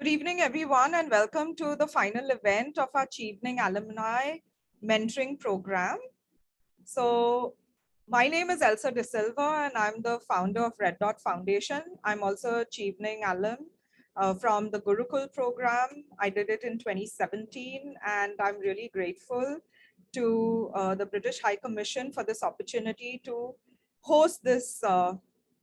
Good evening, everyone, and welcome to the final event of our Chevening Alumni Mentoring Program. So, my name is Elsa De Silva, and I'm the founder of Red Dot Foundation. I'm also a Chevening alum from the Gurukul program. I did it in 2017, and I'm really grateful to the British High Commission for this opportunity to host this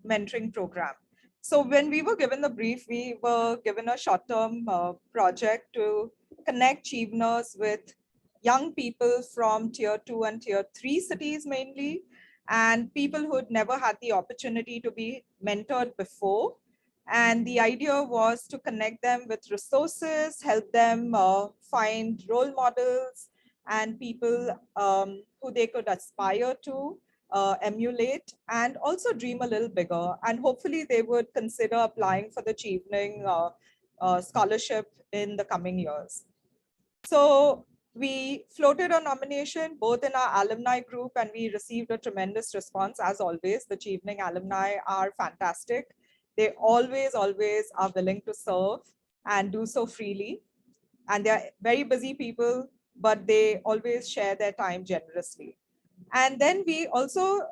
mentoring program. So when we were given the brief, we were given a short-term project to connect Cheveners with young people from tier 2 and tier 3 cities mainly, and people who had never had the opportunity to be mentored before. And the idea was to connect them with resources, help them find role models and people who they could aspire to emulate, and also dream a little bigger. And hopefully they would consider applying for the Chevening scholarship in the coming years. So we floated a nomination both in our alumni group, and we received a tremendous response. As always, the Chevening alumni are fantastic. They always are willing to serve and do so freely. And they're very busy people, but they always share their time generously. And then we also,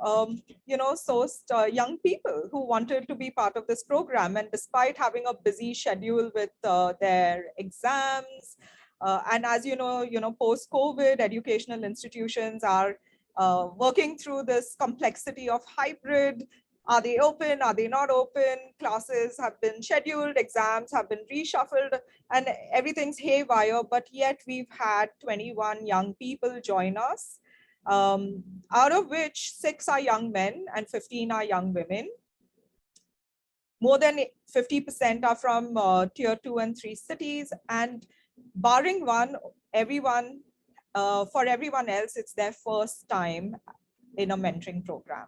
sourced young people who wanted to be part of this program. And despite having a busy schedule with their exams, and as you know, post-COVID, educational institutions are working through this complexity of hybrid. Are they open? Are they not open? Classes have been scheduled, exams have been reshuffled, and everything's haywire. But yet we've had 21 young people join us, out of which 6 are young men and 15 are young women. More than 50% are from tier 2 and 3 cities, and barring one, for everyone else, it's their first time in a mentoring program.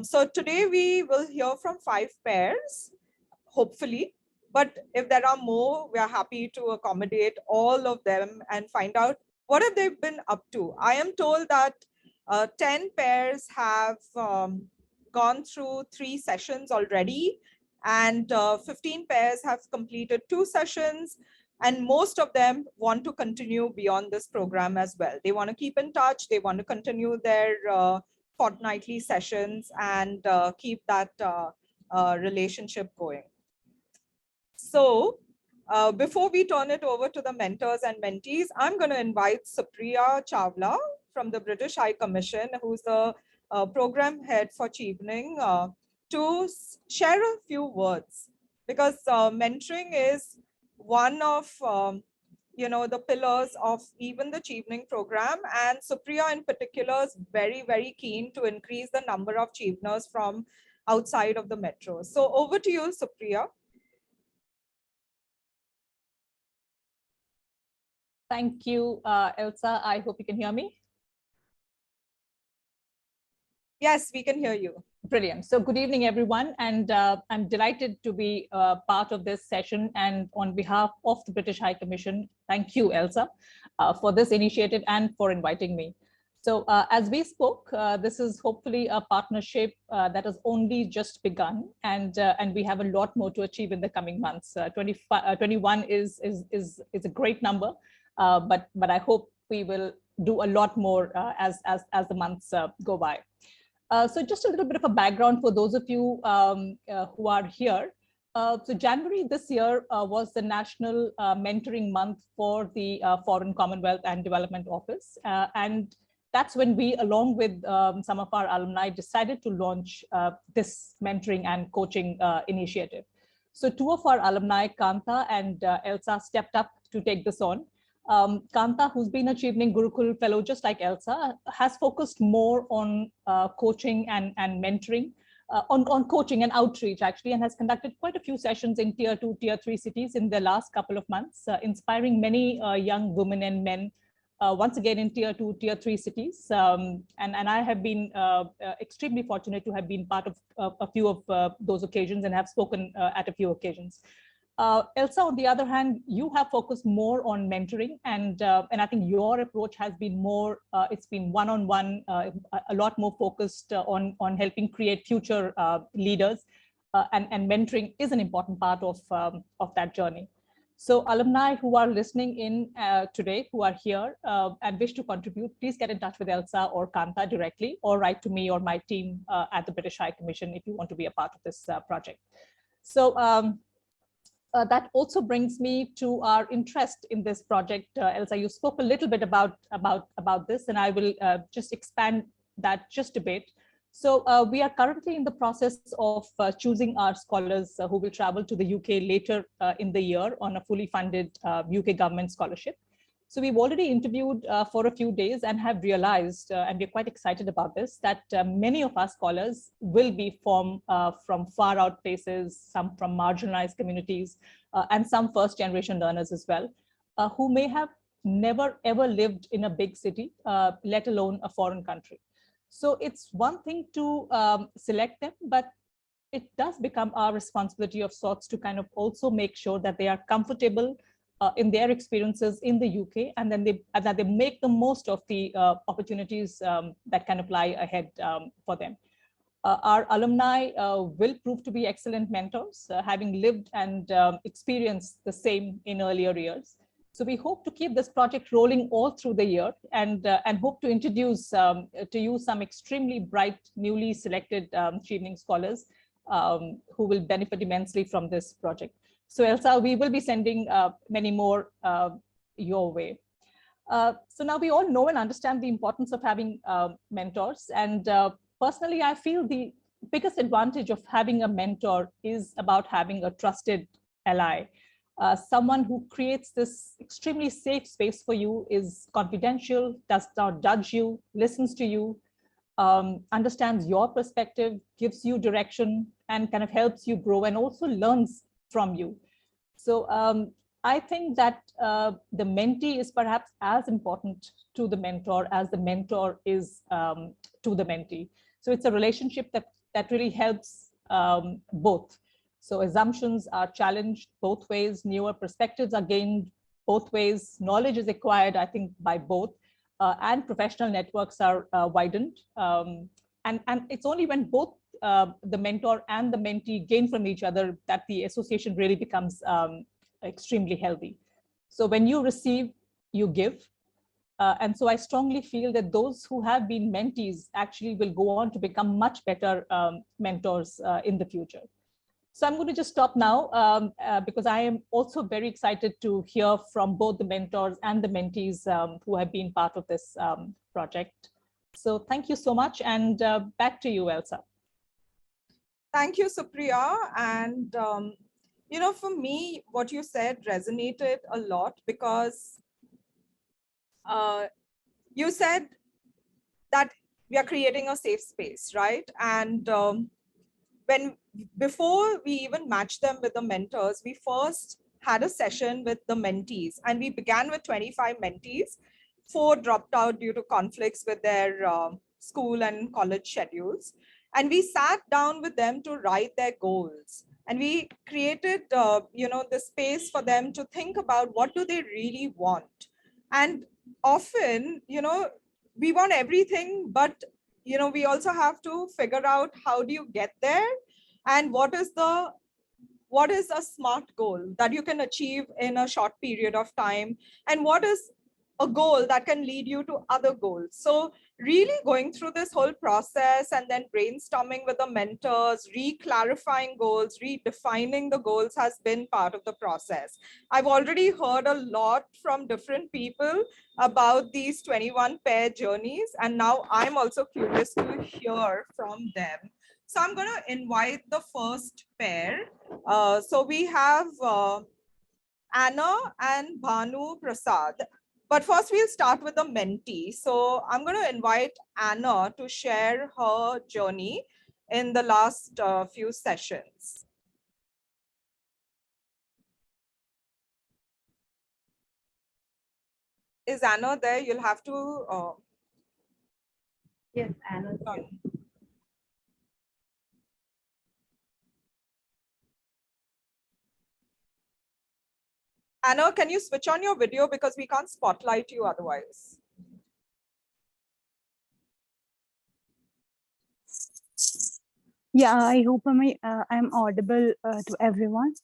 So today we will hear from 5 pairs, hopefully. But if there are more, we are happy to accommodate all of them and find out what have they been up to. I am told that 10 pairs have gone through 3 sessions already, and 15 pairs have completed 2 sessions, and most of them want to continue beyond this program as well. They want to keep in touch, they want to continue their fortnightly sessions and keep that relationship going. So before we turn it over to the mentors and mentees, I'm going to invite Supriya Chawla from the British High Commission, who's the program head for Chevening, to share a few words, because mentoring is one of the pillars of even the Chevening program, and Supriya in particular is very keen to increase the number of Cheveners from outside of the metro. So over to you, Supriya. Thank you, Elsa. I hope you can hear me. Yes, we can hear you. Brilliant. So good evening, everyone. And I'm delighted to be part of this session. And on behalf of the British High Commission, thank you, Elsa, for this initiative and for inviting me. So as we spoke, this is hopefully a partnership that has only just begun, and we have a lot more to achieve in the coming months. 21 is a great number, but I hope we will do a lot more as the months go by. So just a little bit of a background for those of you who are here. So January this year was the National Mentoring Month for the Foreign Commonwealth and Development Office. And that's when we, along with some of our alumni, decided to launch this mentoring and coaching initiative. So 2 of our alumni, Kanta and Elsa, stepped up to take this on. Kanta, who's been a Chevening Gurukul fellow, just like Elsa, has focused more on coaching and mentoring, on coaching and outreach, actually, and has conducted quite a few sessions in tier 2, tier 3 cities in the last couple of months, inspiring many young women and men, once again in tier 2, tier 3 cities. And I have been extremely fortunate to have been part of a few of those occasions and have spoken at a few occasions. Elsa, on the other hand, you have focused more on mentoring, and I think your approach has been more, it's been one-on-one, a lot more focused on helping create future leaders. and mentoring is an important part of that journey. So alumni who are listening in today, who are here and wish to contribute, please get in touch with Elsa or Kanta directly, or write to me or my team at the British High Commission if you want to be a part of this project. So that also brings me to our interest in this project. Elsa, you spoke a little bit about this, and I will just expand that just a bit. So we are currently in the process of choosing our scholars who will travel to the UK later in the year on a fully funded UK government scholarship. So we've already interviewed for a few days and have realized, and we're quite excited about this, that many of our scholars will be from far out places, some from marginalized communities, and some first generation learners as well, who may have never ever lived in a big city, let alone a foreign country. So it's one thing to select them, but it does become our responsibility of sorts to kind of also make sure that they are comfortable in their experiences in the UK, and then that they make the most of the opportunities that kind of lie ahead for them. Our alumni will prove to be excellent mentors, having lived and experienced the same in earlier years. So we hope to keep this project rolling all through the year, and hope to introduce to you some extremely bright, newly selected Chevening scholars who will benefit immensely from this project. So Elsa, we will be sending many more your way. So now we all know and understand the importance of having mentors. And personally, I feel the biggest advantage of having a mentor is about having a trusted ally. Someone who creates this extremely safe space for you, is confidential, does not judge you, listens to you, understands your perspective, gives you direction, and kind of helps you grow and also learns from you. So I think that the mentee is perhaps as important to the mentor as the mentor is to the mentee. So it's a relationship that really helps both. So assumptions are challenged both ways, newer perspectives are gained both ways, knowledge is acquired, I think, by both, and professional networks are widened. And it's only when both the mentor and the mentee gain from each other that the association really becomes extremely healthy. So when you receive, you give. And so I strongly feel that those who have been mentees actually will go on to become much better mentors in the future. So I'm going to just stop now because I am also very excited to hear from both the mentors and the mentees who have been part of this project. So thank you so much, and back to you, Elsa. Thank you, Supriya. And, you know, for me, what you said resonated a lot because you said that we are creating a safe space, right? And before we even matched them with the mentors, we first had a session with the mentees, and we began with 25 mentees. 4 dropped out due to conflicts with their school and college schedules. And we sat down with them to write their goals. And we created, you know, the space for them to think about what do they really want. And often, you know, we want everything, but, you know, we also have to figure out how do you get there, and what is a smart goal that you can achieve in a short period of time, and what is a goal that can lead you to other goals. So really going through this whole process and then brainstorming with the mentors, re-clarifying goals, redefining the goals has been part of the process. I've already heard a lot from different people about these 21 pair journeys, and now I'm also curious to hear from them. So I'm going to invite the first pair. So we have Anna and Bhanu Prasad. But first we'll start with the mentee. So I'm going to invite Anna to share her journey in the last few sessions. Is Anna there? You'll have to... Yes, Anna's here. Anna, can you switch on your video because we can't spotlight you otherwise? Yeah, I hope I'm audible to everyone.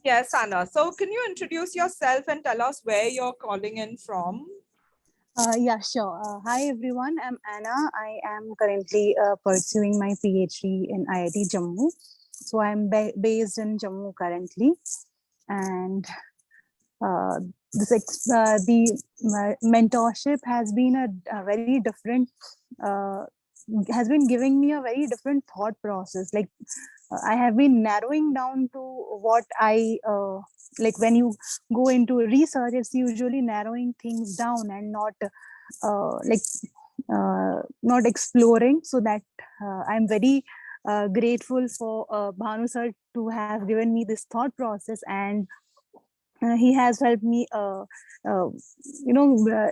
Yes, Anna. So can you introduce yourself and tell us where you're calling in from? Yeah, sure. Hi, everyone. I'm Anna. I am currently pursuing my PhD in IIT Jammu. So I'm based in Jammu currently, and uh, the mentorship has been a very different. Uh, has been giving me a very different thought process. Like I have been narrowing down to what I like. When you go into research, it's usually narrowing things down and like not exploring. So that I'm very grateful for Bhanu sir to have given me this thought process, and he has helped me uh, you know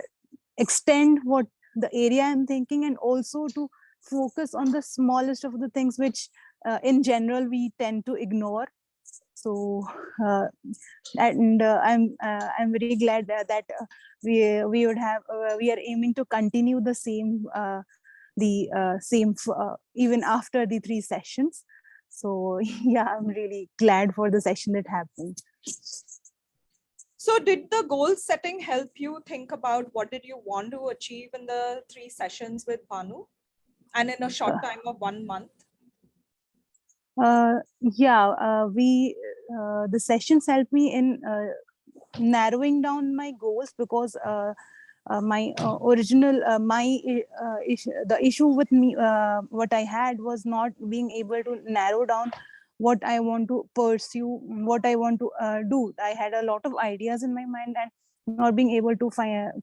extend what the area I'm thinking, and also to focus on the smallest of the things which in general we tend to ignore. So uh, and I'm very glad that we would have we are aiming to continue the same even after the 3 sessions. So yeah, I'm really glad for the session that happened. So did the goal setting help you think about what did you want to achieve in the 3 sessions with Bhanu and in a short time of 1 month? Yeah, we the sessions helped me in narrowing down my goals, because my original the issue with me, what I had was not being able to narrow down what I want to pursue, what I want to do. I had a lot of ideas in my mind, and not being able to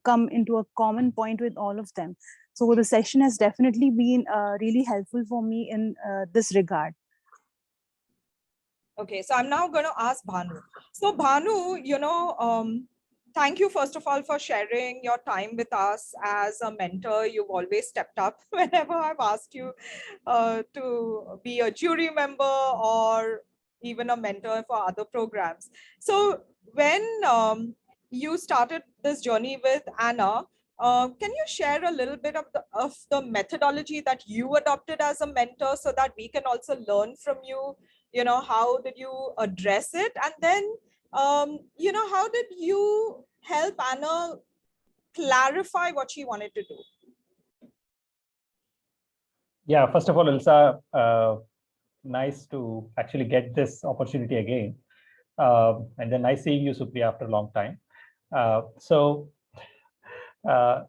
come into a common point with all of them. So the session has definitely been really helpful for me in this regard. Okay, so I'm now going to ask Bhanu. So Bhanu, thank you first of all for sharing your time with us as a mentor. You've always stepped up whenever I've asked you to be a jury member or even a mentor for other programs. So when you started this journey with Anna, can you share a little bit of the methodology that you adopted as a mentor so that we can also learn from you? How did you address it? And then, how did you help Anna clarify what she wanted to do? Yeah, first of all, Ilsa, nice to actually get this opportunity again. And then nice seeing you, Supriya, after a long time.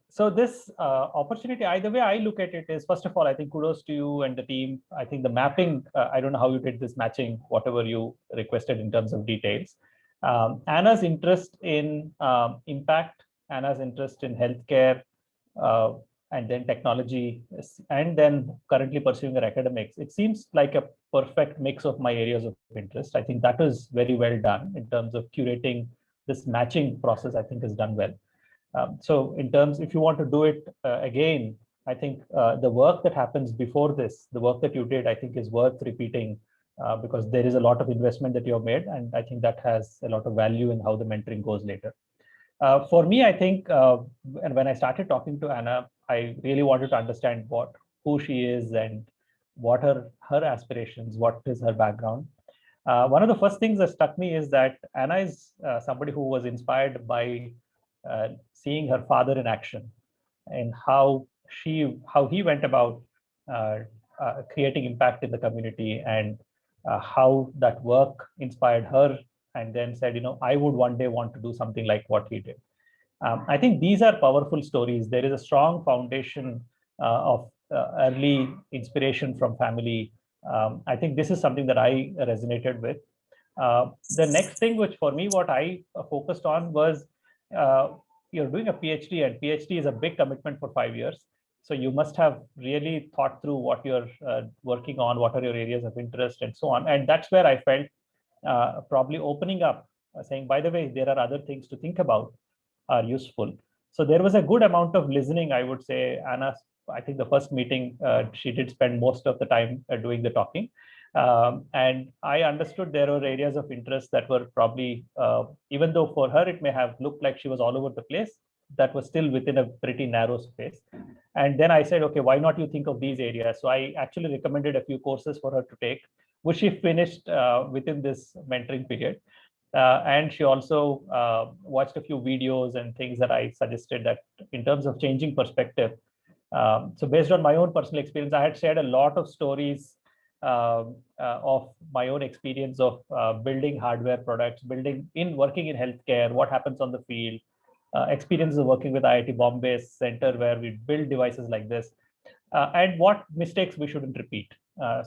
So this opportunity, either way I look at it is, first of all, I think kudos to you and the team. I think the mapping, I don't know how you did this matching, whatever you requested in terms of details. Anna's interest in impact, Anna's interest in healthcare, uh, and then technology, and then currently pursuing her academics. It seems like a perfect mix of my areas of interest. I think that is very well done in terms of curating this matching process. I think is done well. So in terms, if you want to do it again, I think the work that happens before this, the work that you did, I think is worth repeating because there is a lot of investment that you have made. And I think that has a lot of value in how the mentoring goes later. For me, I think, and when I started talking to Anna, I really wanted to understand who she is and what are her aspirations, what is her background. One of the first things that struck me is that Anna is somebody who was inspired by seeing her father in action and how he went about uh, creating impact in the community, and how that work inspired her, and then said, I would one day want to do something like what he did. I think these are powerful stories. There is a strong foundation of early inspiration from family. I think this is something that I resonated with. The next thing, which for me, what I focused on was uh, you're doing a PhD, and PhD is a big commitment for 5 years. So you must have really thought through what you're working on, what are your areas of interest, and so on. And that's where I felt probably opening up, saying, by the way, there are other things to think about are useful. So there was a good amount of listening, I would say. Anna, I think the first meeting, she did spend most of the time doing the talking. And I understood there were areas of interest that were probably, even though for her it may have looked like she was all over the place, that was still within a pretty narrow space. And then I said, okay, why not you think of these areas? So I actually recommended a few courses for her to take, which she finished within this mentoring period. And she also watched a few videos and things that I suggested that in terms of changing perspective. So based on my own personal experience, I had shared a lot of stories of my own experience of building hardware products, working in healthcare, what happens on the field, experiences of working with IIT Bombay center where we build devices like this, and what mistakes we shouldn't repeat,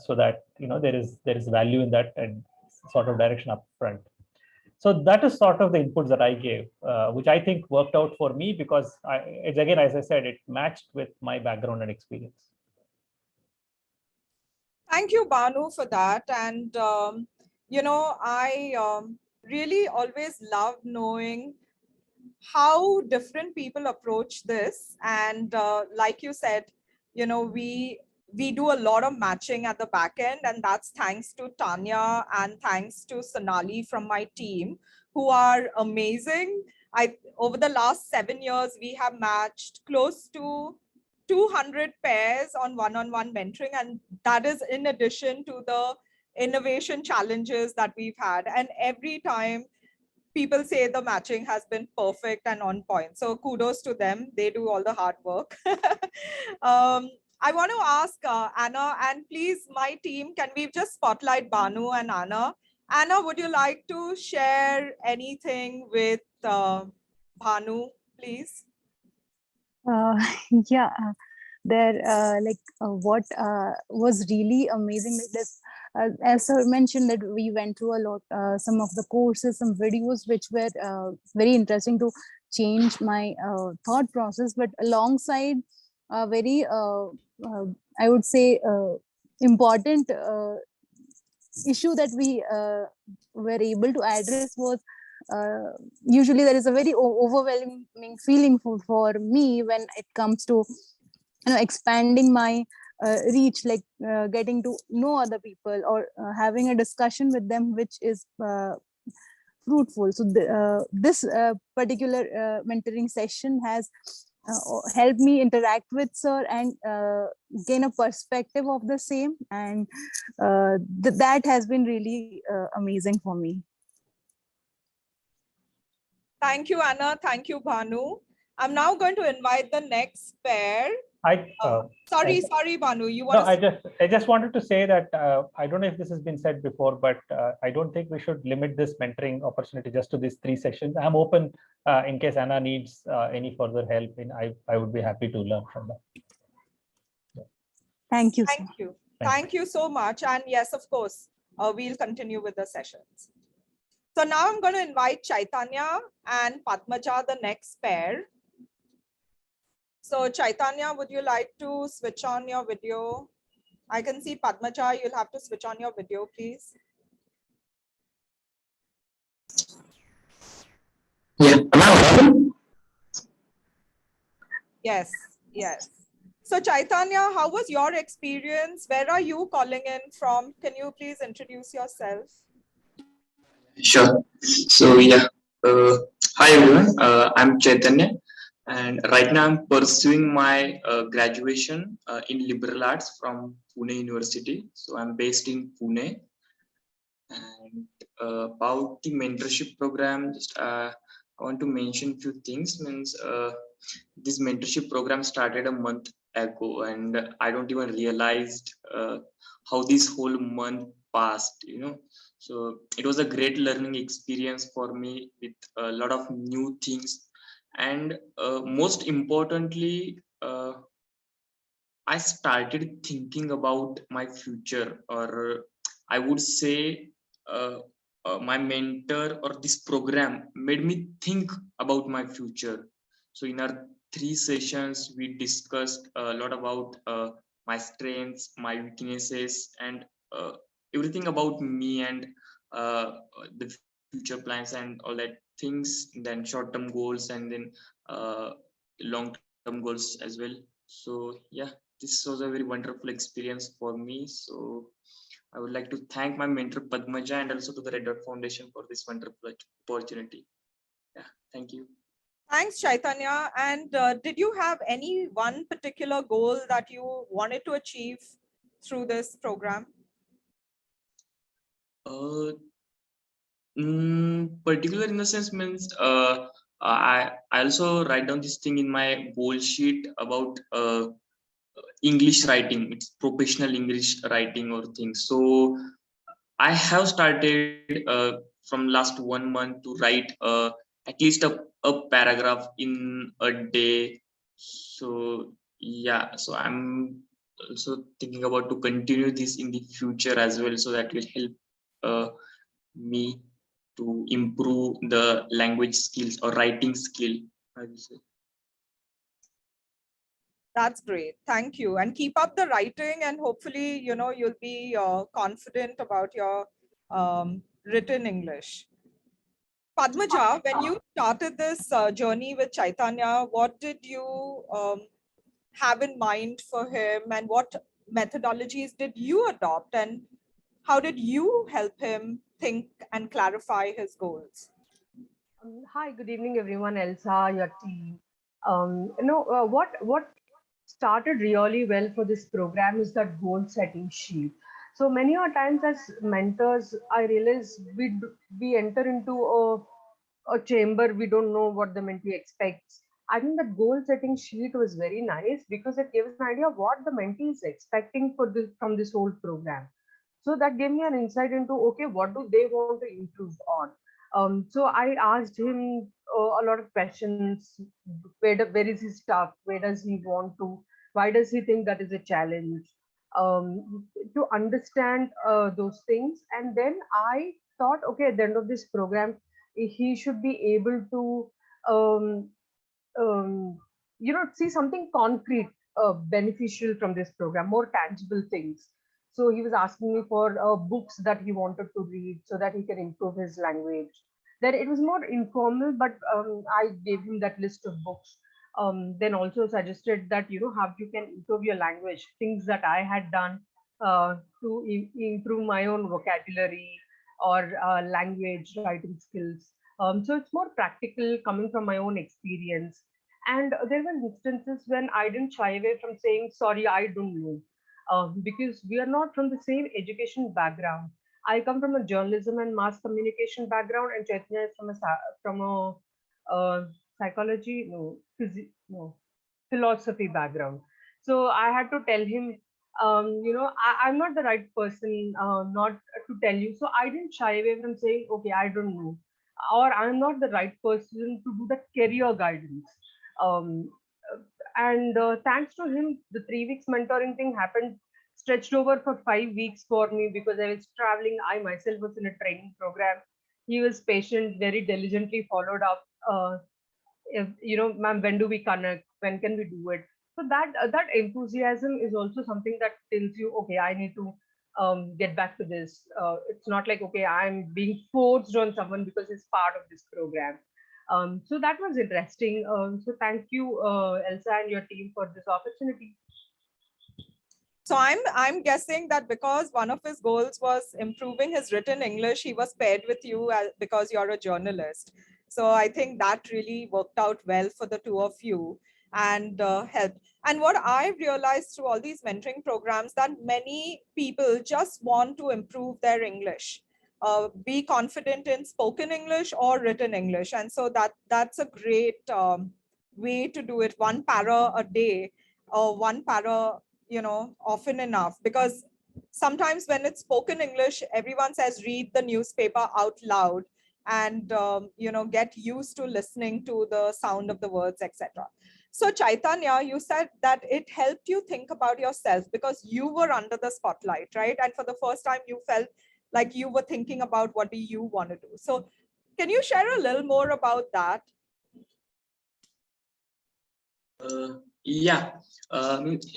so that there is value in that and sort of direction up front. So that is sort of the inputs that I gave, which I think worked out for me because it's again, as I said, it matched with my background and experience. Thank you, Banu, for that. And, I really always love knowing how different people approach this. And like you said, we do a lot of matching at the back end, and that's thanks to Tanya and thanks to Sonali from my team, who are amazing. Over the last 7 years, we have matched close to 200 pairs on one-on-one mentoring, and that is in addition to the innovation challenges that we've had. And every time people say the matching has been perfect and on point. So kudos to them. They do all the hard work. I want to ask Anna, and please, my team, can we just spotlight Banu and Anna? Anna, would you like to share anything with Banu, please? Yeah, what was really amazing with this, as sir mentioned, that we went through a lot, some of the courses, some videos which were very interesting to change my thought process, but alongside very I would say important issue that we were able to address was, usually there is a very overwhelming feeling for me when it comes to expanding my reach, like getting to know other people or having a discussion with them which is fruitful. So this particular mentoring session has helped me interact with sir and gain a perspective of the same, and that has been really amazing for me. Thank you, Anna. Thank you, Banu. I'm now going to invite the next pair. Sorry, Banu. You want to? I just wanted to say that I don't know if this has been said before, but I don't think we should limit this mentoring opportunity just to these 3 sessions. I'm open in case Anna needs any further help. I would be happy to learn from that. Yeah. Thank you. Thank you. Thank you so much. And yes, of course, we'll continue with the sessions. So now I'm going to invite Chaitanya and Padmaja, the next pair. So Chaitanya, would you like to switch on your video? I can see Padmaja, you'll have to switch on your video, please. Yeah. Yes, yes. So Chaitanya, how was your experience? Where are you calling in from? Can you please introduce yourself? Sure. So yeah, hi everyone. I'm Chaitanya, and right now I'm pursuing my graduation in liberal arts from Pune University. So I'm based in Pune. And about the mentorship program, just I want to mention a few things. This mentorship program started a month ago, and I don't even realized how this whole month passed. So it was a great learning experience for me with a lot of new things, and most importantly, I started thinking about my future, or I would say my mentor or this program made me think about my future. So in our 3 sessions, we discussed a lot about my strengths, my weaknesses, and everything about me and the future plans and all that things, then short-term goals and then long-term goals as well. So yeah, this was a very wonderful experience for me. So I would like to thank my mentor Padmaja and also to the Red Dot Foundation for this wonderful opportunity. Yeah, thank you. Thanks, Chaitanya. And did you have any one particular goal that you wanted to achieve through this program? Particular in the sense means I also write down this thing in my goal sheet about English writing. It's professional English writing or things. So I have started from last 1 month to write at least a paragraph in a day. So yeah, so I'm also thinking about to continue this in the future as well. So that will help me to improve the language skills or writing skill, I will say. That's great. Thank you. And keep up the writing, and hopefully, you'll be confident about your written English. Padmaja, when you started this journey with Chaitanya, what did you have in mind for him, and what methodologies did you adopt, and how did you help him think and clarify his goals? Hi, good evening, everyone. Elsa, your team. What started really well for this program is that goal setting sheet. So many a times as mentors, I realize we enter into a chamber, we don't know what the mentee expects. I think that goal setting sheet was very nice because it gives an idea of what the mentee is expecting for this from this whole program. So that gave me an insight into, okay, what do they want to improve on. So I asked him a lot of questions. Where is he stuck? Where does he want to? Why does he think that is a challenge? To understand those things, and then I thought, okay, at the end of this program, he should be able to um, see something concrete, beneficial from this program, more tangible things. So he was asking me for books that he wanted to read so that he can improve his language. Then it was more informal, but I gave him that list of books. Then also suggested that how you can improve your language, things that I had done to improve my own vocabulary or language writing skills. So it's more practical, coming from my own experience. And there were instances when I didn't shy away from saying, sorry, I don't know. Because we are not from the same education background. I come from a journalism and mass communication background, and Chaitanya is from a psychology, no, no, philosophy background. So I had to tell him, I'm not the right person, not to tell you. So I didn't shy away from saying, okay, I don't know, or I'm not the right person to do the career guidance. Um, and thanks to him, the 3 weeks mentoring thing happened, stretched over for 5 weeks for me because I was traveling. I myself was in a training program. He was patient, very diligently followed up. If, ma'am, when do we connect? When can we do it? So that enthusiasm is also something that tells you, okay, I need to get back to this. It's not like, okay, I'm being forced on someone because it's part of this program. So that was interesting. So thank you, Elsa and your team for this opportunity. So I'm guessing that because one of his goals was improving his written English, he was paired with you because you're a journalist. So I think that really worked out well for the two of you and helped. And what I've realized through all these mentoring programs, that many people just want to improve their English, be confident in spoken English or written English. And so that's a great way to do it. One para a day or one para often enough, because sometimes when it's spoken English, everyone says read the newspaper out loud and get used to listening to the sound of the words, etc. So Chaitanya, you said that it helped you think about yourself because you were under the spotlight, right? And for the first time you felt like you were thinking about what do you want to do. So can you share a little more about that? Yeah,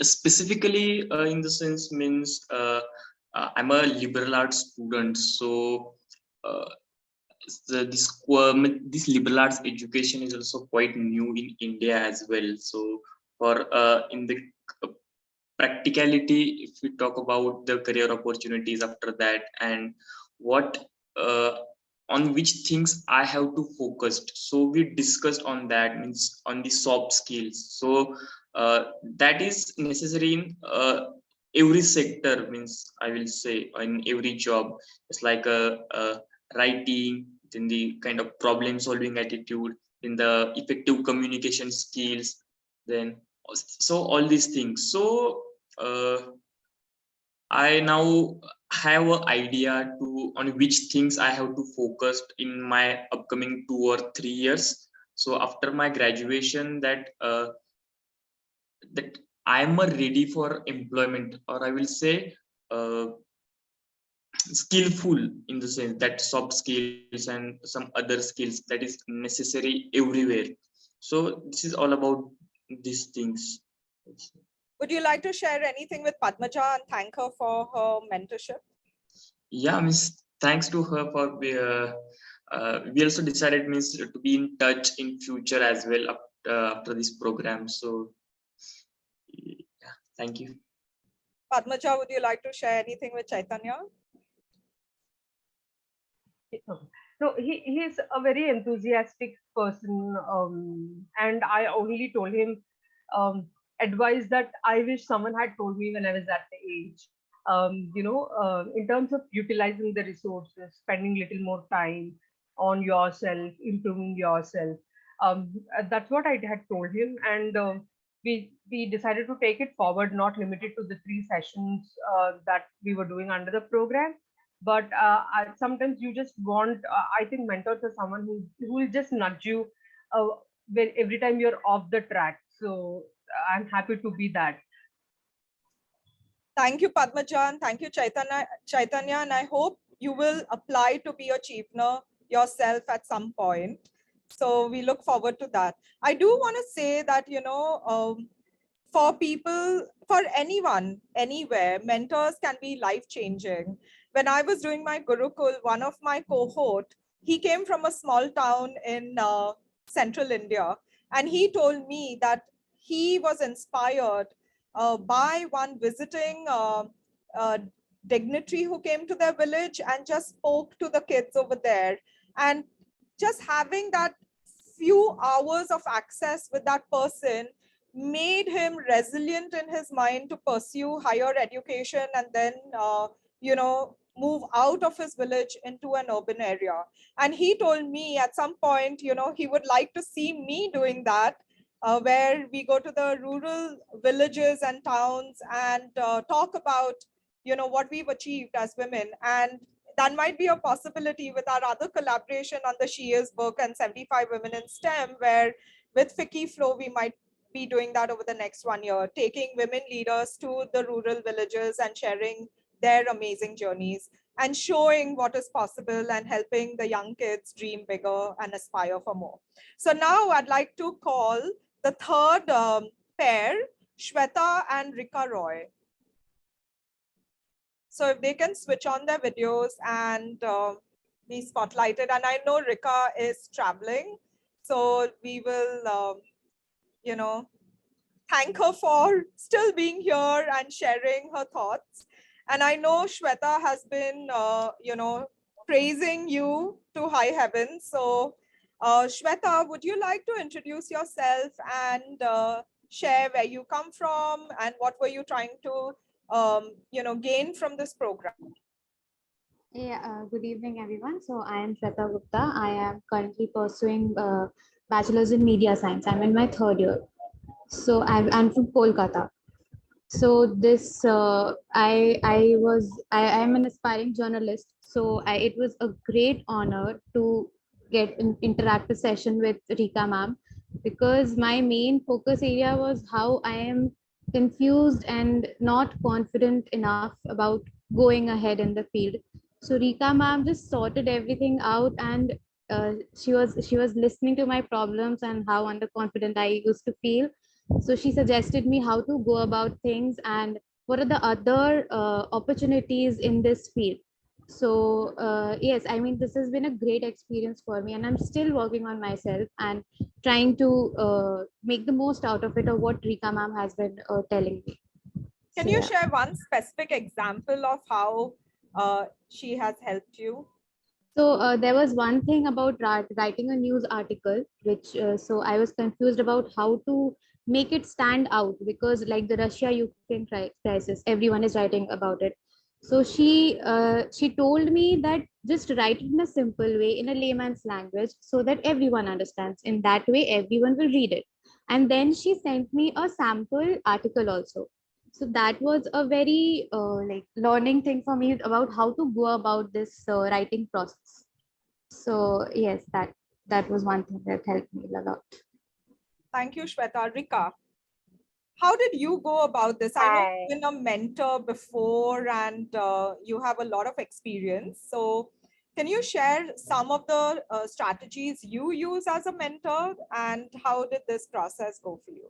specifically in the sense means I'm a liberal arts student, so this liberal arts education is also quite new in India as well. So for in the practicality, if we talk about the career opportunities after that and what on which things I have to focus. So we discussed on that, means on the soft skills. So that is necessary in every sector, means I will say in every job. It's like a writing, then the kind of problem solving attitude, in the effective communication skills, then so all these things. So I now have an idea to on which things I have to focus in my upcoming 2 or 3 years. So after my graduation, that I'm ready for employment, or I will say skillful, in the sense that soft skills and some other skills that is necessary everywhere. So this is all about these things. Would you like to share anything with Padmaja and thank her for her mentorship? Yeah, miss, thanks to her for we also decided, means, to be in touch in future as well after this program. So yeah, thank you. Padmaja, would you like to share anything with Chaitanya? No, he's a very enthusiastic person, and I only told him advice that I wish someone had told me when I was at the age. In terms of utilizing the resources, spending little more time on yourself, improving yourself. That's what I had told him, and we decided to take it forward, not limited to the 3 sessions that we were doing under the program, but sometimes you just want, I think mentors are someone who will just nudge you every time you're off the track. So I'm happy to be that. Thank you, Padmaja, and thank you, Chaitanya, and I hope you will apply to be a chiefner yourself at some point. So we look forward to that. I do want to say that, for people, for anyone, anywhere, mentors can be life-changing. When I was doing my Gurukul, one of my cohort, he came from a small town in central India, and he told me that he was inspired by one visiting dignitary who came to their village and just spoke to the kids over there. And just having that few hours of access with that person made him resilient in his mind to pursue higher education and then, move out of his village into an urban area. And he told me at some point, he would like to see me doing that, where we go to the rural villages and towns and talk about, what we've achieved as women. And that might be a possibility with our other collaboration on the She Is book and 75 Women in STEM, where with Ficky Flow, we might be doing that over the next 1 year, taking women leaders to the rural villages and sharing their amazing journeys and showing what is possible and helping the young kids dream bigger and aspire for more. So now I'd like to call the third pair, Shweta and Rika Roy. So if they can switch on their videos and be spotlighted. And I know Rika is traveling, so we will, thank her for still being here and sharing her thoughts. And I know Shweta has been, praising you to high heaven. So Shweta, would you like to introduce yourself and share where you come from and what were you trying to, gain from this program? Yeah, good evening, everyone. So I am Shweta Gupta. I am currently pursuing bachelor's in media science. I'm in my third year. So I'm from Kolkata. So this I am an aspiring journalist. So it was a great honor to get an interactive session with Rika ma'am, because my main focus area was how I am confused and not confident enough about going ahead in the field. So Rika ma'am just sorted everything out, and she was listening to my problems and how underconfident I used to feel. So she suggested me how to go about things and what are the other opportunities in this field. So yes, I mean, this has been a great experience for me, and I'm still working on myself and trying to make the most out of it, of what Rika ma'am has been telling me. Can So, you yeah. share one specific example of how she has helped you? So there was one thing about writing a news article, which so I was confused about how to make it stand out, because like the Russia-Ukraine crisis, everyone is writing about it. So she told me that just write it in a simple way, in a layman's language, so that everyone understands. In that way, everyone will read it. And then she sent me a sample article also. So that was a very like learning thing for me about how to go about this writing process. So yes, that was one thing that helped me a lot. Thank you, Shweta. Rika, how did you go about this? I know Hi. you've been a mentor before and you have a lot of experience. So can you share some of the strategies you use as a mentor, and how did this process go for you?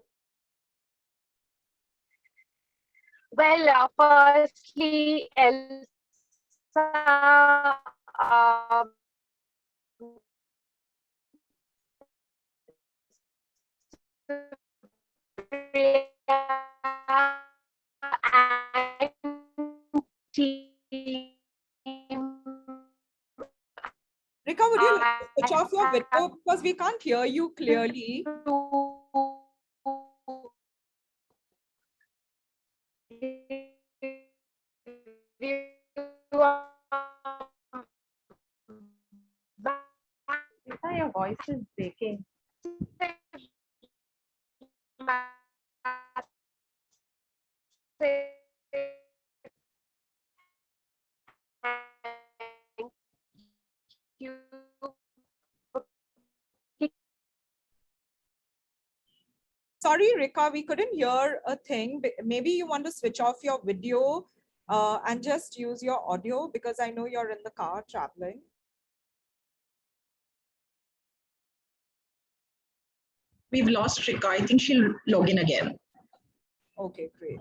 Well, firstly, Elsa, and team, Rika, would you like to switch I off your have video because we can't hear you clearly? Rita, your voice is breaking. Sorry, Rika, we couldn't hear a thing. Maybe you want to switch off your video and just use your audio, because I know you're in the car traveling. We've lost Rika. I think she'll log in again. Okay, great.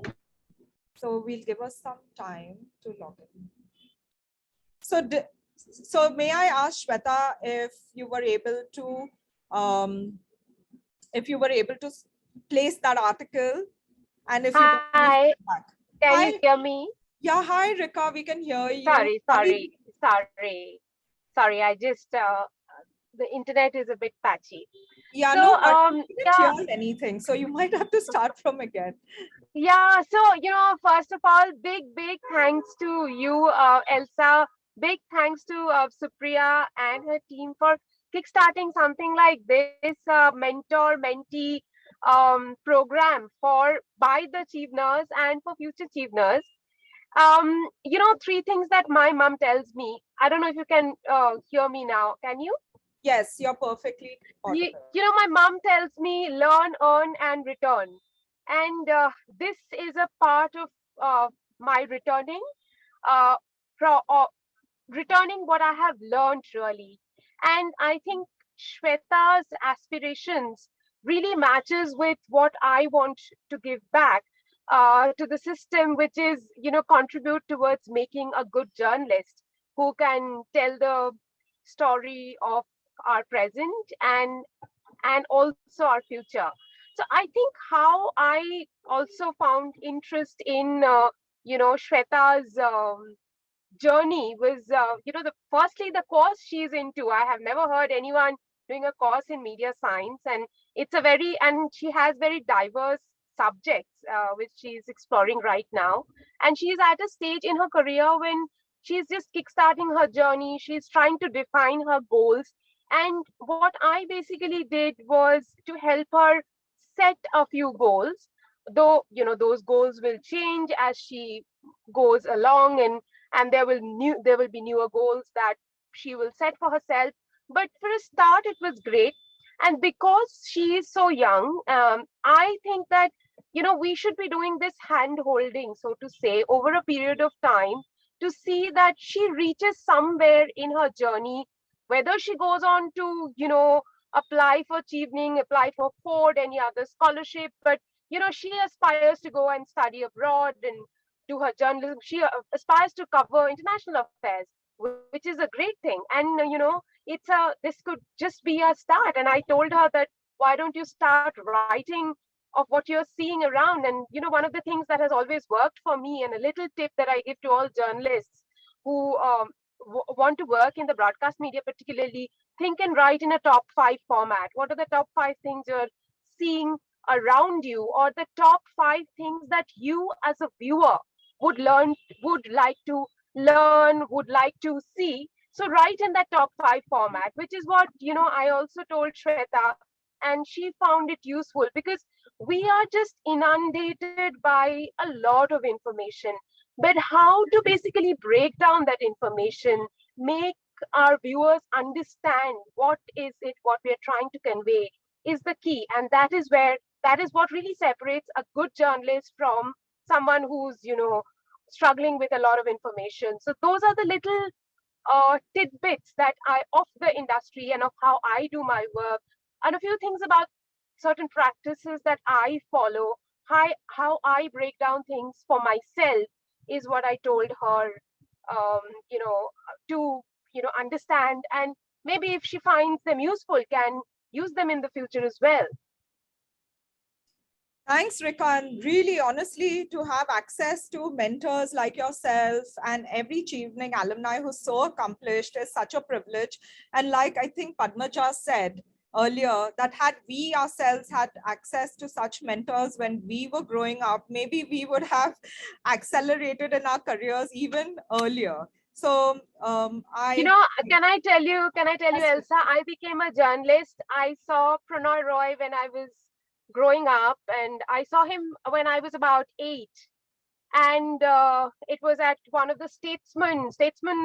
So we'll give us some time to log in. So may I ask Shweta if you were able to place that article, and if you got any Hi, feedback. can you Hi, hear me? yeah, hi Rika, we can hear you. Sorry, sorry. I just the internet is a bit patchy. Yeah, So no, we didn't yeah, hear anything, so you might have to start from again. yeah. So first of all, big thanks to you, Elsa. Big thanks to Supriya and her team for kickstarting something like this mentor-mentee program by the Cheveners and for future Cheveners. Three things that my mom tells me. I don't know if you can hear me now. Can you? Yes, you're perfectly audible. My mom tells me learn, earn, and return. And this is a part of my uh, pro- uh, returning what I have learned really. And I think Shweta's aspirations really matches with what I want to give back to the system, which is, contribute towards making a good journalist who can tell the story of our present and also our future. So I think how I also found interest in Shweta's journey was the firstly the course she's into. I have never heard anyone doing a course in media science, and she has very diverse subjects which she's exploring right now, and she's at a stage in her career when she's just kickstarting her journey. She's trying to define her goals, and what I basically did was to help her set a few goals, though those goals will change as she goes along, and there will be newer goals that she will set for herself. But for a start, it was great. And because she is so young, I think that we should be doing this hand holding, so to say, over a period of time, to see that she reaches somewhere in her journey, whether she goes on to apply for Chevening, apply for Ford, any other scholarship. But she aspires to go and study abroad and do her journalism. She aspires to cover international affairs, which is a great thing. And this could just be a start. And I told her that why don't you start writing of what you're seeing around? And one of the things that has always worked for me, and a little tip that I give to all journalists who want to work in the broadcast media particularly, think and write in a top 5 format. What are the top 5 things you're seeing around you, or the top 5 things that you as a viewer would like to learn, would like to see? So write in that top 5 format, which is what, I also told Shweta, and she found it useful because we are just inundated by a lot of information. But how to basically break down that information, make our viewers understand what is it, what we are trying to convey, is the key. And that is what really separates a good journalist from someone who's, struggling with a lot of information. So those are the little tidbits that of the industry and of how I do my work, and a few things about certain practices that I follow, how I break down things for myself is what I told her, um, you know, to understand, and maybe if she finds them useful, can use them in the future as well. Thanks, Rika. And really, honestly, to have access to mentors like yourself and every Chevening alumni who's so accomplished is such a privilege. And like I think Padmaja said earlier, that had we ourselves had access to such mentors when we were growing up, maybe we would have accelerated in our careers even earlier. So can I tell you, Elsa, I became a journalist. I saw Prannoy Roy when I was growing up, and I saw him when I was about 8. And it was at one of the Statesman. Statesman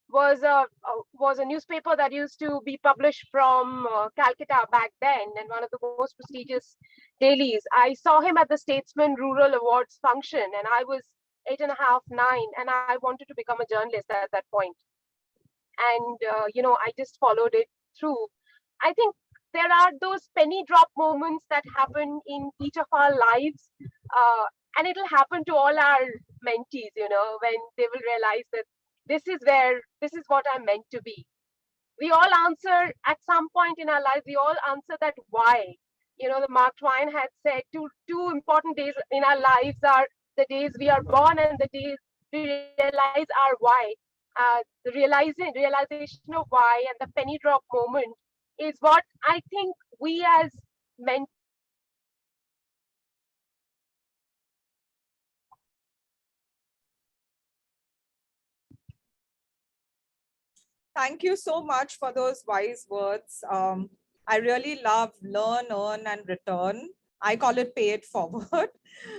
was a newspaper that used to be published from Calcutta back then, and one of the most prestigious dailies. I saw him at the Statesman Rural Awards function, and I was 8.5, 9, and I wanted to become a journalist at that point. And I just followed it through. I think there are those penny drop moments that happen in each of our lives, and it'll happen to all our mentees, when they will realize that this is what I'm meant to be. We all answer at some point in our lives, we all answer that why. The Mark Twain had said two important days in our lives are the days we are born and the days we realize our why. The realization of why and the penny drop moment is what I think we as men. Thank you so much for those wise words. I really love learn, earn, and return. I call it pay it forward.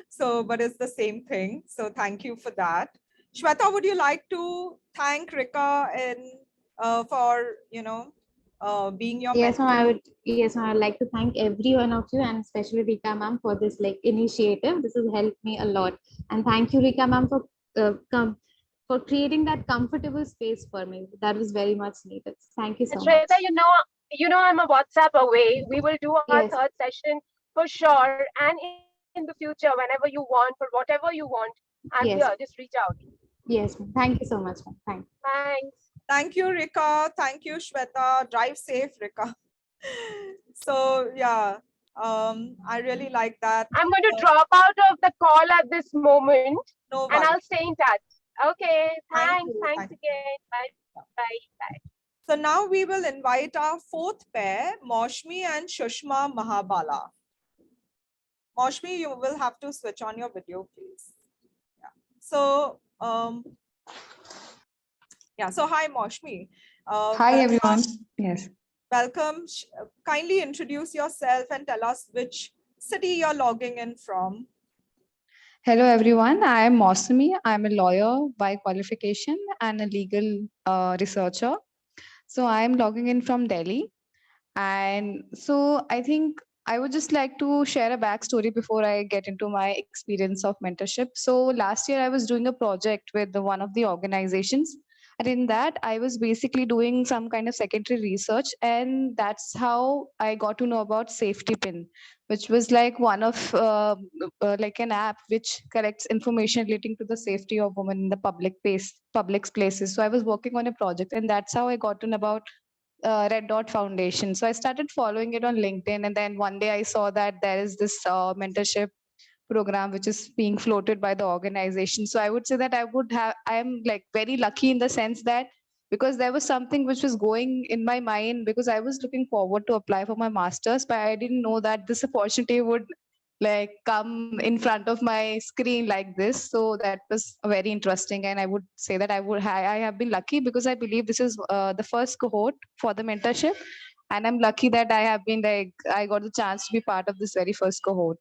So, but it's the same thing. So thank you for that. Shweta, would you like to thank Rika for being your Yes, mentor? I would. Yes, I would like to thank every one of you, and especially Rika ma'am, for this initiative. This has helped me a lot, and thank you, Rika ma'am, for creating that comfortable space for me. That was very much needed. Thank you so much. Shweta, I'm a WhatsApp away. We will do our third session for sure, and in the future, whenever you want, for whatever you want, I'm here. Just reach out. Yes, thank you so much. Thanks. Thank you, Rika. Thank you, Shweta. Drive safe, Rika. So yeah, I really like that. I'm going to drop out of the call at this moment, and I'll stay in touch. Okay, thanks again. Bye. So now we will invite our fourth pair, Maushmi and Shushma Mahabala. Maushmi, you will have to switch on your video, please. Yeah. So, so hi, Maushmi. Hi, everyone. Yes. Welcome. Kindly introduce yourself and tell us which city you're logging in from. Hello, everyone. I am Mausami. I'm a lawyer by qualification and a legal researcher. So I am logging in from Delhi. And so I think I would just like to share a backstory before I get into my experience of mentorship. So last year I was doing a project with one of the organizations. And in that, I was basically doing some kind of secondary research. And that's how I got to know about Safety Pin, which was like one of like an app which collects information relating to the safety of women in the public places. So I was working on a project, and that's how I got to know about Red Dot Foundation. So I started following it on LinkedIn, and then one day I saw that there is this mentorship program which is being floated by the organization. So I would say that I am like very lucky in the sense that because there was something which was going in my mind, because I was looking forward to apply for my master's, but I didn't know that this opportunity would like come in front of my screen like this. So that was very interesting, and I would say that I have been lucky, because I believe this is the first cohort for the mentorship, and I'm lucky that I have been like I got the chance to be part of this very first cohort.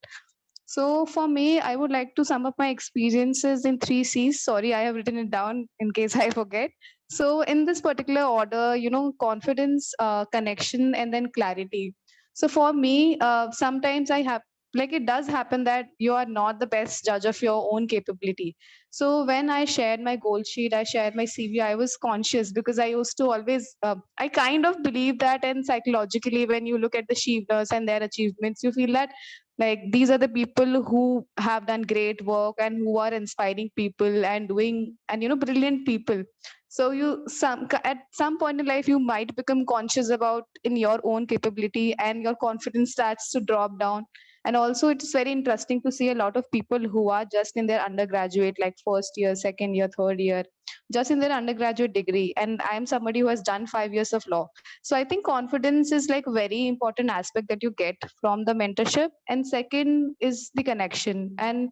So for me, I would like to sum up my experiences in 3 C's. Sorry, I have written it down in case I forget. So in this particular order, confidence, connection, and then clarity. So for me, sometimes I have, like, it does happen that you are not the best judge of your own capability. So when I shared my goal sheet, I shared my CV, I was conscious, because I used to always, I kind of believe that, and psychologically, when you look at the achievers and their achievements, you feel that like these are the people who have done great work and who are inspiring people and doing, and brilliant people. So at some point in life, you might become conscious about in your own capability, and your confidence starts to drop down. And also it's very interesting to see a lot of people who are just in their undergraduate, like first year, second year, third year, just in their undergraduate degree, and I am somebody who has done 5 years of law. So I think confidence is like very important aspect that you get from the mentorship. And second is the connection. And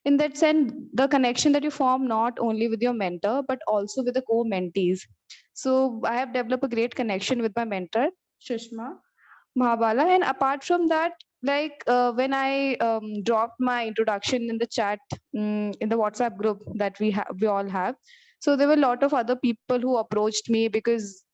in that sense, the connection that you form not only with your mentor, but also with the co-mentees. So I have developed a great connection with my mentor, Shushma Mahabala. And apart from that, like when I dropped my introduction in the chat, in the WhatsApp group that we all have, so there were a lot of other people who approached me, because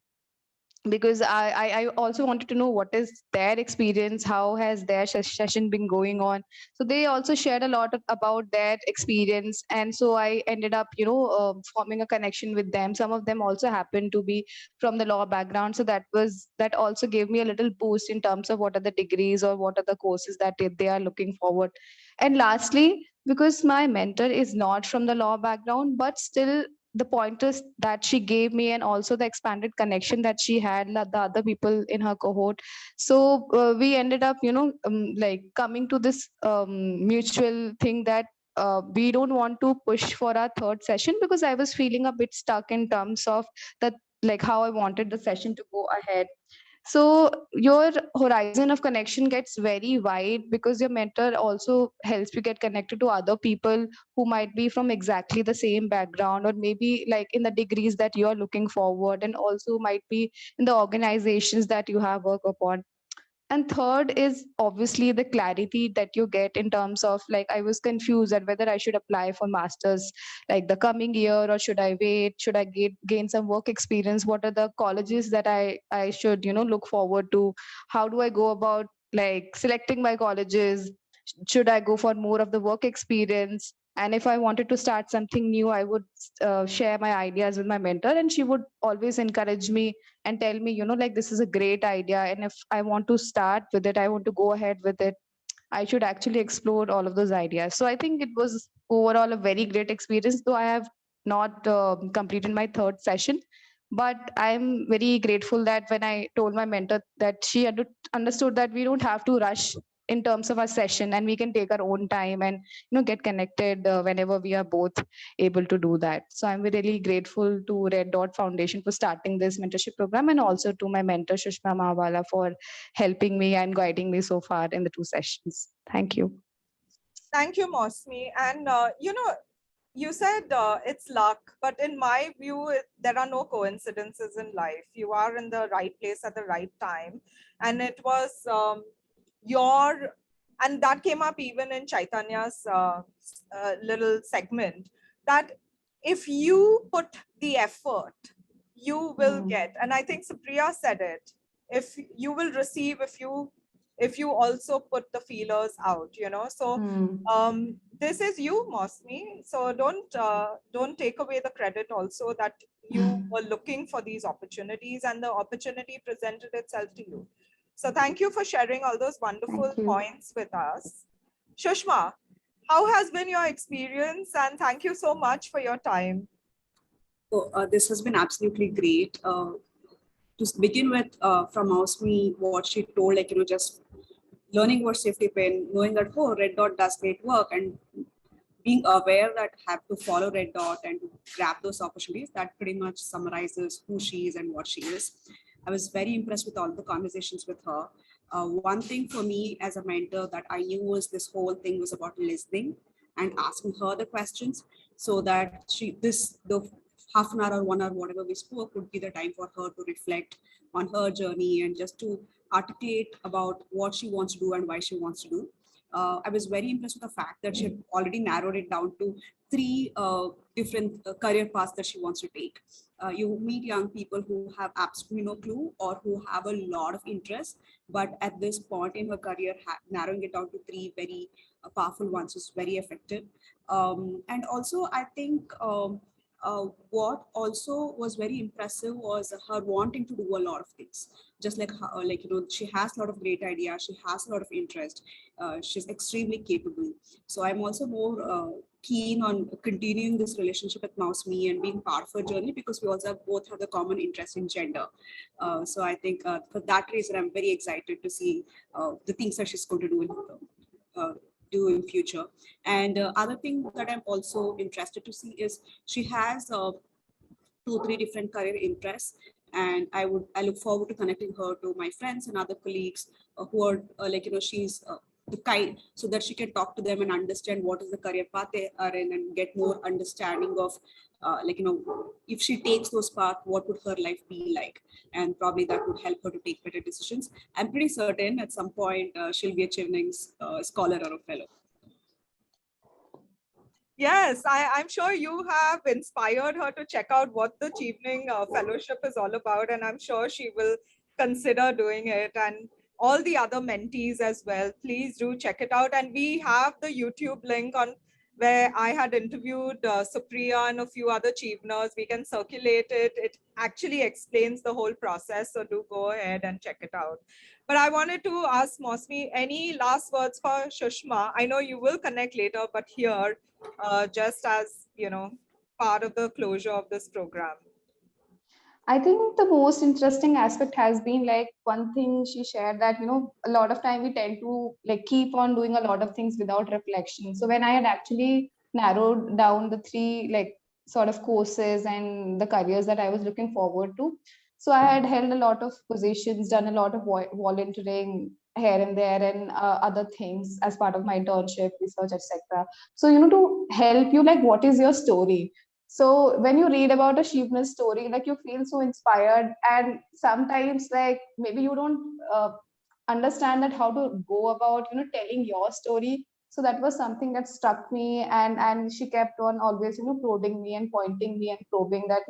I also wanted to know what is their experience, how has their session been going on. So they also shared a lot about their experience, and so I ended up forming a connection with them. Some of them also happened to be from the law background, so that also gave me a little boost in terms of what are the degrees or what are the courses that they are looking forward. And lastly, because my mentor is not from the law background, but still the pointers that she gave me, and also the expanded connection that she had the other people in her cohort. So we ended up like coming to this mutual thing that we don't want to push for our third session, because I was feeling a bit stuck in terms of that, like how I wanted the session to go ahead. So your horizon of connection gets very wide, because your mentor also helps you get connected to other people who might be from exactly the same background, or maybe like in the degrees that you are looking forward, and also might be in the organizations that you have work upon. And third is obviously the clarity that you get in terms of, like, I was confused at whether I should apply for masters like the coming year, or should I wait, should I gain some work experience, what are the colleges that I should look forward to, how do I go about like selecting my colleges, should I go for more of the work experience. And if I wanted to start something new, I would share my ideas with my mentor, and she would always encourage me and tell me, like, this is a great idea, and if I want to start with it, I want to go ahead with it, I should actually explore all of those ideas. So I think it was overall a very great experience, though I have not completed my third session. But I'm very grateful that when I told my mentor, that she understood that we don't have to rush in terms of our session, and we can take our own time and get connected whenever we are both able to do that. So I'm really grateful to Red Dot Foundation for starting this mentorship program, and also to my mentor Shushma Mahabala for helping me and guiding me so far in the 2 sessions. Thank you. Thank you, Mosmi. And you said it's luck, but in my view, there are no coincidences in life. You are in the right place at the right time. And it was and that came up even in Chaitanya's little segment, that if you put the effort, you will get. And I think Supriya said it, if you will receive, if you also put the feelers out, so this is you, Mosmi. So don't take away the credit also that you were looking for these opportunities, and the opportunity presented itself to you. So thank you for sharing all those wonderful points with us. Shushma, how has been your experience? And thank you so much for your time. So this has been absolutely great. To begin with, from Mosmi, what she told, just learning about safety pin, knowing that, oh, Red Dot does great work, and being aware that have to follow red dot and to grab those opportunities, that pretty much summarizes who she is and what she is. I was very impressed with all the conversations with her. One thing for me as a mentor that I knew was this whole thing was about listening and asking her the questions, so that the half an hour or 1 hour, whatever we spoke, would be the time for her to reflect on her journey and just to articulate about what she wants to do and why she wants to do. I was very impressed with the fact that she had already narrowed it down to 3 different career paths that she wants to take. You meet young people who have absolutely no clue or who have a lot of interest, but at this point in her career, narrowing it down to 3 very powerful ones was very effective. And also, I think what also was very impressive was her wanting to do a lot of things. Just like she has a lot of great ideas, she has a lot of interest, she's extremely capable. So I'm also more keen on continuing this relationship with Mouseme and being part of her journey, because we also both have the common interest in gender. So I think for that reason, I'm very excited to see the things that she's going to do in future. And other thing that I'm also interested to see is she has 2-3 different career interests, and I look forward to connecting her to my friends and other colleagues who are she's the kind, so that she can talk to them and understand what is the career path they are in, and get more understanding of if she takes those paths, what would her life be like, and probably that would help her to take better decisions. I'm pretty certain at some point she'll be a Chevening scholar or a fellow. Yes, I'm sure you have inspired her to check out what the Chevening Fellowship is all about, and I'm sure she will consider doing it, and all the other mentees as well. Please do check it out. And we have the YouTube link on where I had interviewed Supriya and a few other Cheveners. We can circulate it. It actually explains the whole process, so do go ahead and check it out. But I wanted to ask Mouseme, any last words for Shushma? I know you will connect later, but here, just as, part of the closure of this program. I think the most interesting aspect has been like one thing she shared that, a lot of time we tend to like keep on doing a lot of things without reflection. So when I had actually narrowed down the 3 like sort of courses and the careers that I was looking forward to, so I had held a lot of positions, done a lot of volunteering here and there, and other things as part of my internship, research, etc. So, to help you, like, what is your story? So when you read about a sheepness story, like you feel so inspired, and sometimes like maybe you don't understand that how to go about telling your story. So that was something that struck me, and she kept on always prodding me and pointing me and probing that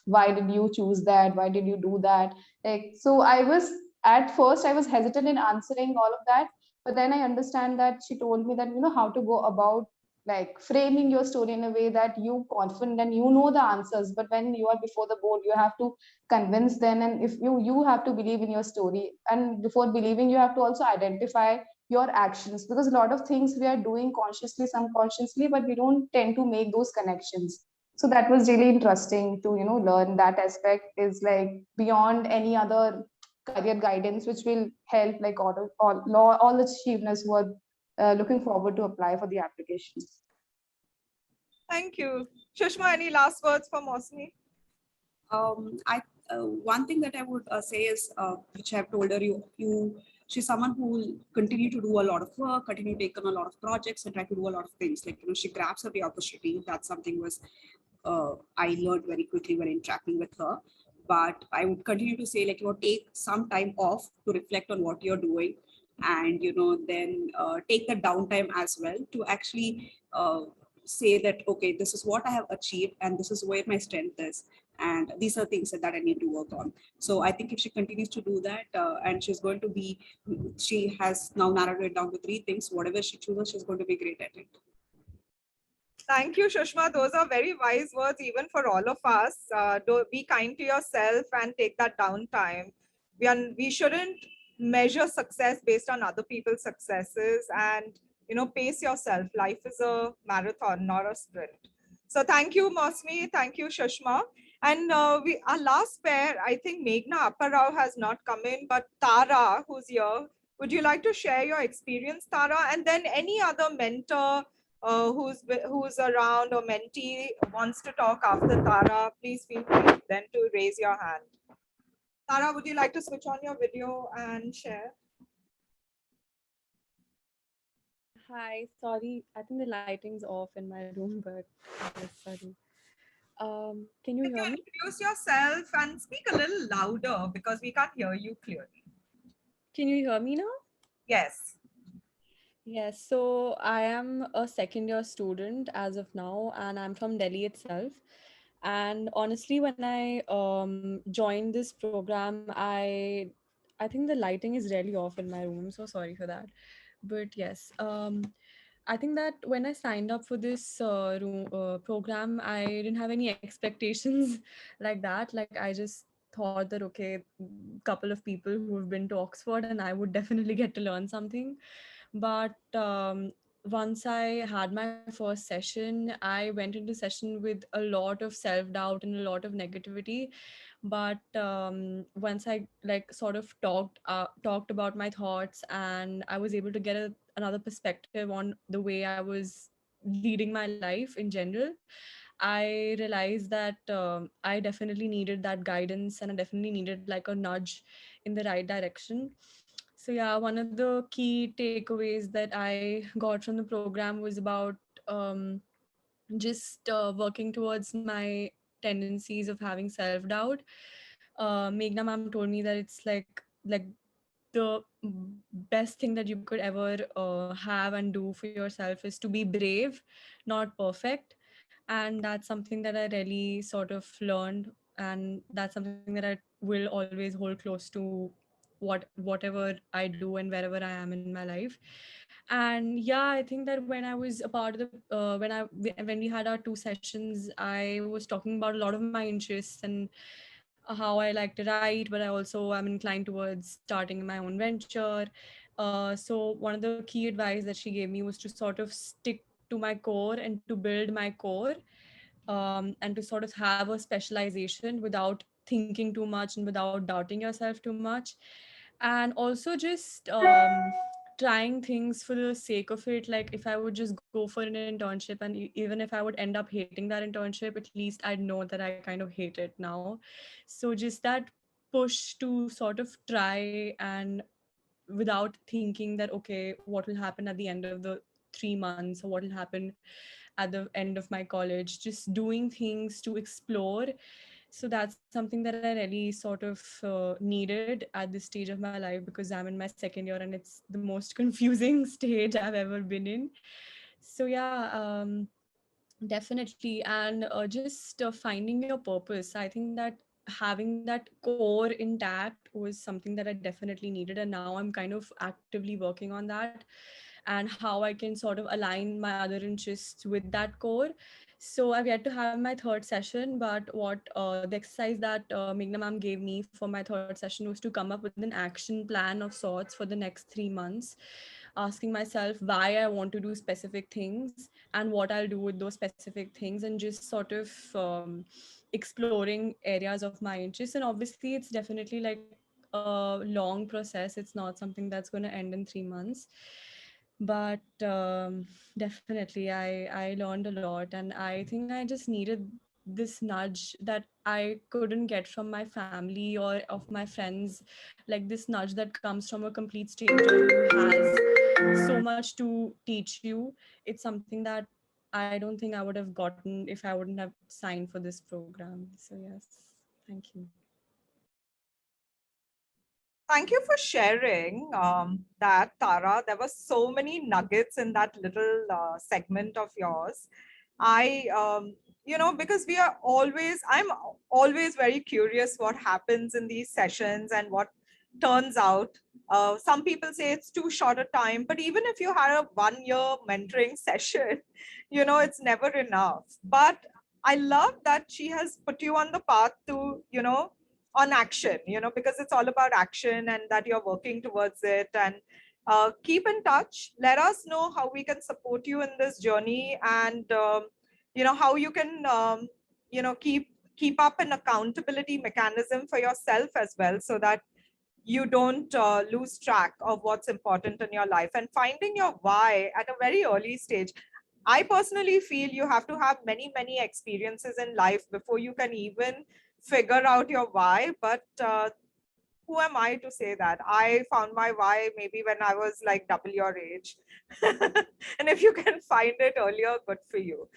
why did you choose that, why did you do that. Like, so I was at first I was hesitant in answering all of that, but then I understand that she told me that how to go about like framing your story in a way that you confident and the answers, but when you are before the board you have to convince them, and if you have to believe in your story, and before believing you have to also identify your actions, because a lot of things we are doing consciously, subconsciously, but we don't tend to make those connections. So that was really interesting to learn that aspect is like beyond any other career guidance, which will help like all the achievers who are looking forward to apply for the applications. Thank you. Shushma, any last words for Mouseme? One thing that I would say is, which I've told her, she's someone who will continue to do a lot of work, continue to take on a lot of projects, and try to do a lot of things. Like, she grabs every opportunity. That's something was I learned very quickly when interacting with her. But I would continue to say, like, take some time off to reflect on what you're doing, and then take the downtime as well to actually say that, okay, this is what I have achieved and this is where my strength is, and these are things that I need to work on. So I think if she continues to do that, and she has now narrowed it down to 3 things, whatever she chooses, she's going to be great at it. Thank you, Shushma. Those are very wise words, even for all of us. Be kind to yourself and take that downtime. We shouldn't measure success based on other people's successes, and pace yourself. Life is a marathon, not a sprint. So thank you, Mouseme. Thank you, Shushma. And our last pair, I think Meghna Apparao has not come in, but Tara, who's here, would you like to share your experience, Tara? And then any other mentor who's around or mentee wants to talk after Tara, please feel free then to raise your hand. Tara, would you like to switch on your video and share? Hi, sorry. I think the lighting's off in my room, but sorry. Can you Can hear you me? introduce yourself and speak a little louder because we can't hear you clearly? Can you hear me now? Yes. Yes, so I am a second year student as of now, and I'm from Delhi itself. And honestly, when I joined this program, I think the lighting is really off in my room. I'm so sorry for that. But yes, I think that when I signed up for this program, I didn't have any expectations like that. Like I just thought that okay, couple of people who have been to Oxford, and I would definitely get to learn something. But once I had my first session, I went into session with a lot of self doubt and a lot of negativity. But once I like sort of talked about my thoughts, and I was able to get another perspective on the way I was leading my life in general, I realized that I definitely needed that guidance, and I definitely needed like a nudge in the right direction. So yeah, one of the key takeaways that I got from the program was about um, just working towards my tendencies of having self doubt. Meghna ma'am told me that it's like the best thing that you could ever have and do for yourself is to be brave, not perfect. And that's something that I really sort of learned, and that's something that I will always hold close to whatever I do and wherever I am in my life. And yeah, I think that when I was a part of the when we had our two sessions, I was talking about a lot of my interests and how I like to write, but I also am inclined towards starting my own venture. So one of the key advice that she gave me was to sort of stick to my core and to build my core, and to sort of have a specialization without thinking too much and without doubting yourself too much. And also just trying things for the sake of it. Like if I would just go for an internship, and even if I would end up hating that internship, at least I'd know that I kind of hate it now. So just that push to sort of try, and without thinking that okay, what will happen at the end of the 3 months, or what will happen at the end of my college, just doing things to explore. So that's something that I really sort of needed at this stage of my life, because I'm in my second year and it's the most confusing stage I've ever been in. So yeah, definitely. And just finding your purpose. I think that having that core intact was something that I definitely needed. And now I'm kind of actively working on that, and how I can sort of align my other interests with that core. So I've yet to have my third session, but what the exercise that Meghna ma'am gave me for my third session was to come up with an action plan of sorts for the next 3 months, asking myself why I want to do specific things and what I'll do with those specific things, and just sort of exploring areas of my interest. And obviously, it's definitely like a long process. It's not something that's going to end in 3 months, but definitely I learned a lot, and I think I just needed this nudge that I couldn't get from my family or of my friends, like this nudge that comes from a complete stranger who has so much to teach you. It's something that I don't think I would have gotten if I wouldn't have signed for this program. So yes, thank you. Thank you for sharing that, Tara. There were so many nuggets in that little segment of yours. Because I'm always very curious what happens in these sessions and what turns out. Some people say it's too short a time, but even if you had a 1 year mentoring session, it's never enough. But I love that she has put you on the path to, on action, because it's all about action and that you're working towards it. And keep in touch. Let us know how we can support you in this journey, and how you can keep up an accountability mechanism for yourself as well, so that you don't lose track of what's important in your life, and finding your why at a very early stage. I personally feel you have to have many, many experiences in life before you can even figure out your why. But who am I to say that? I found my why maybe when I was like double your age. And if you can find it earlier, good for you.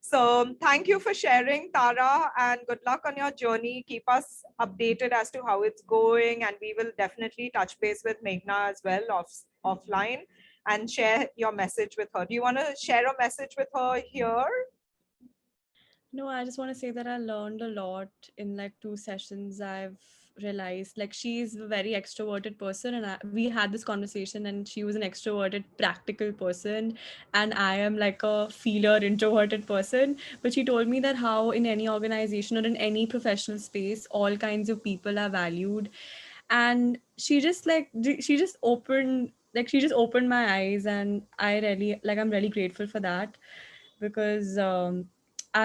So thank you for sharing, Tara, and good luck on your journey. Keep us updated as to how it's going, and we will definitely touch base with Meghna as well offline and share your message with her. Do you want to share a message with her here? No, I just want to say that I learned a lot in like 2 sessions. I've realized like she's a very extroverted person, and we had this conversation, and she was an extroverted, practical person, and I am like a feeler, introverted person. But she told me that how in any organization or in any professional space, all kinds of people are valued, and she just opened my eyes, and I'm really grateful for that because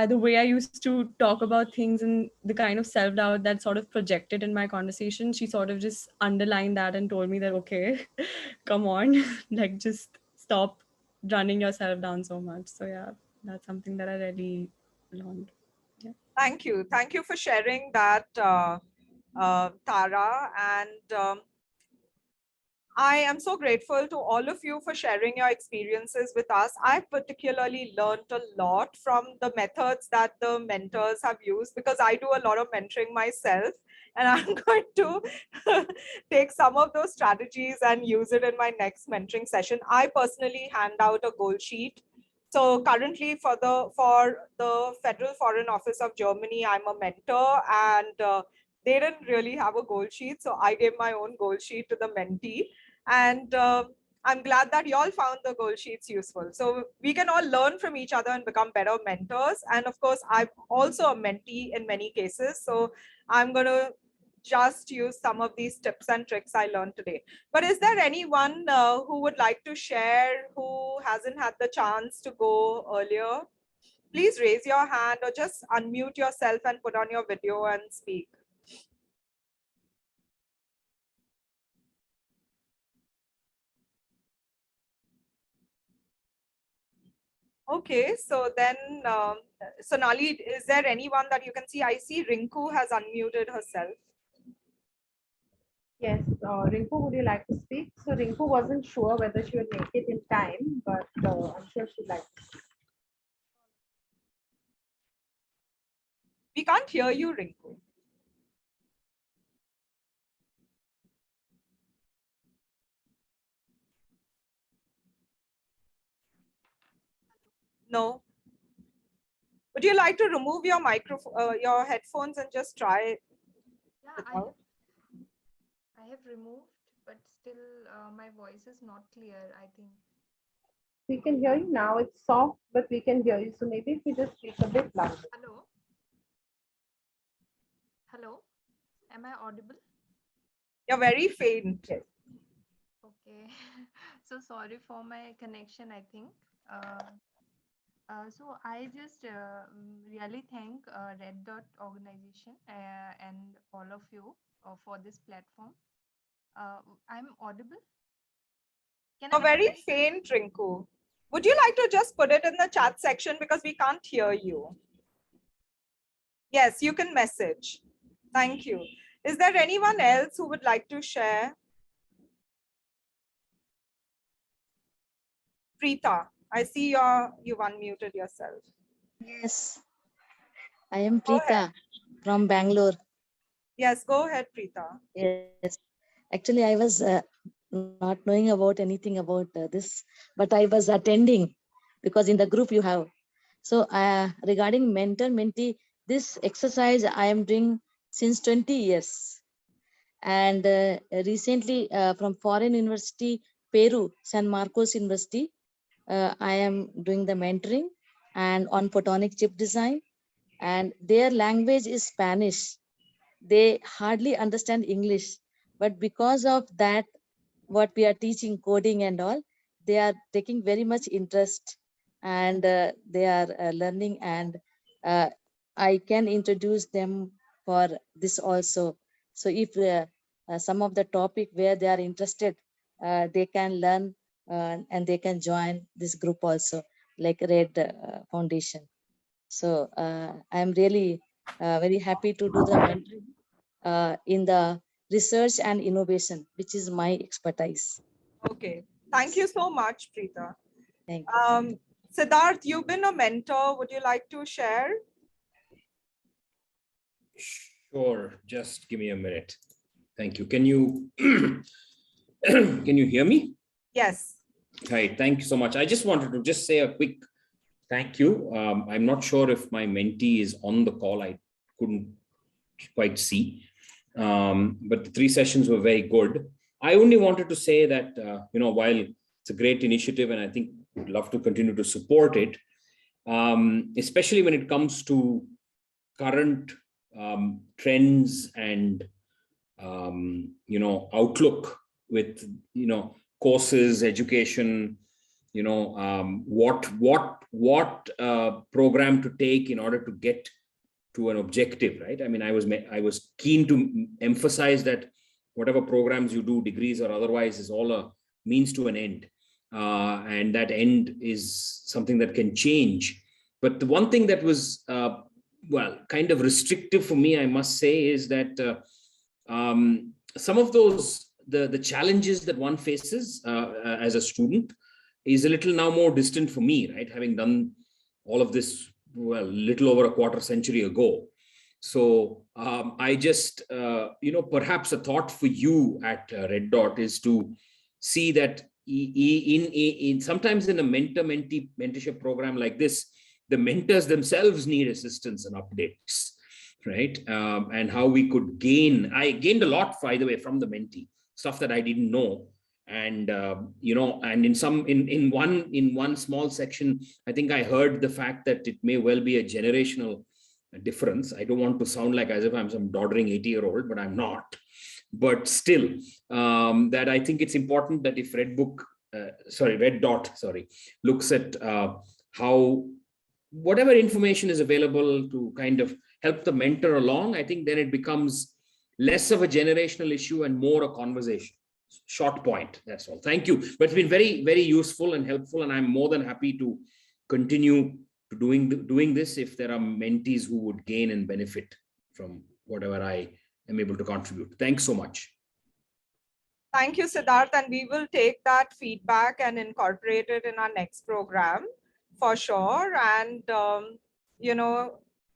the way I used to talk about things and the kind of self-doubt that sort of projected in my conversation, she sort of just underlined that and told me that, okay, come on, like just stop running yourself down so much. So yeah, that's something that I really learned. Yeah. Thank you. Thank you for sharing that, Tara. And I am so grateful to all of you for sharing your experiences with us. I particularly learned a lot from the methods that the mentors have used because I do a lot of mentoring myself. And I'm going to take some of those strategies and use it in my next mentoring session. I personally hand out a goal sheet. So currently for the Federal Foreign Office of Germany, I'm a mentor, and they didn't really have a goal sheet. So I gave my own goal sheet to the mentee. And I'm glad that you all found the goal sheets useful. So we can all learn from each other and become better mentors. And of course, I'm also a mentee in many cases. So I'm going to just use some of these tips and tricks I learned today. But is there anyone who would like to share who hasn't had the chance to go earlier? Please raise your hand or just unmute yourself and put on your video and speak. Okay, so then, Sonali, is there anyone that you can see? I see Rinku has unmuted herself. Yes, Rinku, would you like to speak? So Rinku wasn't sure whether she would make it in time, but I'm sure she'd like to speak. We can't hear you, Rinku. No. Would you like to remove your microphone, your headphones, and just try it? Yeah, I have removed, but still my voice is not clear, I think. We can hear you now. It's soft, but we can hear you. So maybe if you just speak a bit louder. Hello? Hello? Am I audible? You're very faint. Yes. Okay. So sorry for my connection, I think. So I just really thank Red Dot organization and all of you for this platform. I'm audible? You're very faint, Rinku. Would you like to just put it in the chat section because we can't hear you? Yes, you can message. Thank you. Is there anyone else who would like to share? Preeta, I see you've unmuted yourself. Yes, I am Preeta from Bangalore. Yes, go ahead, Preeta. Yes, actually, I was not knowing about anything about this, but I was attending because in the group you have. So regarding mentor-mentee, this exercise I am doing since 20 years. And recently from foreign university, Peru, San Marcos University, I am doing the mentoring and on photonic chip design. And their language is Spanish. They hardly understand English, but because of that, what we are teaching, coding and all, they are taking very much interest, and they are learning, and I can introduce them for this also. So if some of the topic where they are interested, they can learn and they can join this group also. like Red Foundation. So I am really very happy to do the mentoring in the research and innovation, which is my expertise. Okay. Thank you so much, Preeta. Thank you. Siddharth, you've been a mentor. Would you like to share? Sure, just give me a minute. Thank you. Can you can you hear me? Yes. Right. Thank you so much. I just wanted to just say a quick thank you. I'm not sure if my mentee is on the call. I couldn't quite see, but the 3 sessions were very good. I only wanted to say that while it's a great initiative, and I think we'd love to continue to support it, especially when it comes to current trends and outlook with courses, education, what program to take in order to get to an objective, right? I mean, I was keen to emphasize that whatever programs you do, degrees or otherwise, is all a means to an end, and that end is something that can change. But the one thing that was kind of restrictive for me, I must say, is that some of those the challenges that one faces as a student is a little now more distant for me, right? Having done all of this, little over a quarter century ago. So I just, perhaps a thought for you at Red Dot is to see that in sometimes in a mentor-mentee mentorship program like this, the mentors themselves need assistance and updates, right? And how we could I gained a lot, by the way, from the mentee, stuff that I didn't know. And and in one small section, I think I heard the fact that it may well be a generational difference. I don't want to sound like as if I'm some doddering 80-year-old, but I'm not. But still, that I think it's important that if Red Dot looks at how whatever information is available to kind of help the mentor along, I think then it becomes less of a generational issue and more a conversation. Short point, that's all. Thank you. But it's been very, very useful and helpful, and I'm more than happy to continue to doing this if there are mentees who would gain and benefit from whatever I am able to contribute. Thanks so much. Thank you, Siddharth, and we will take that feedback and incorporate it in our next program for sure. And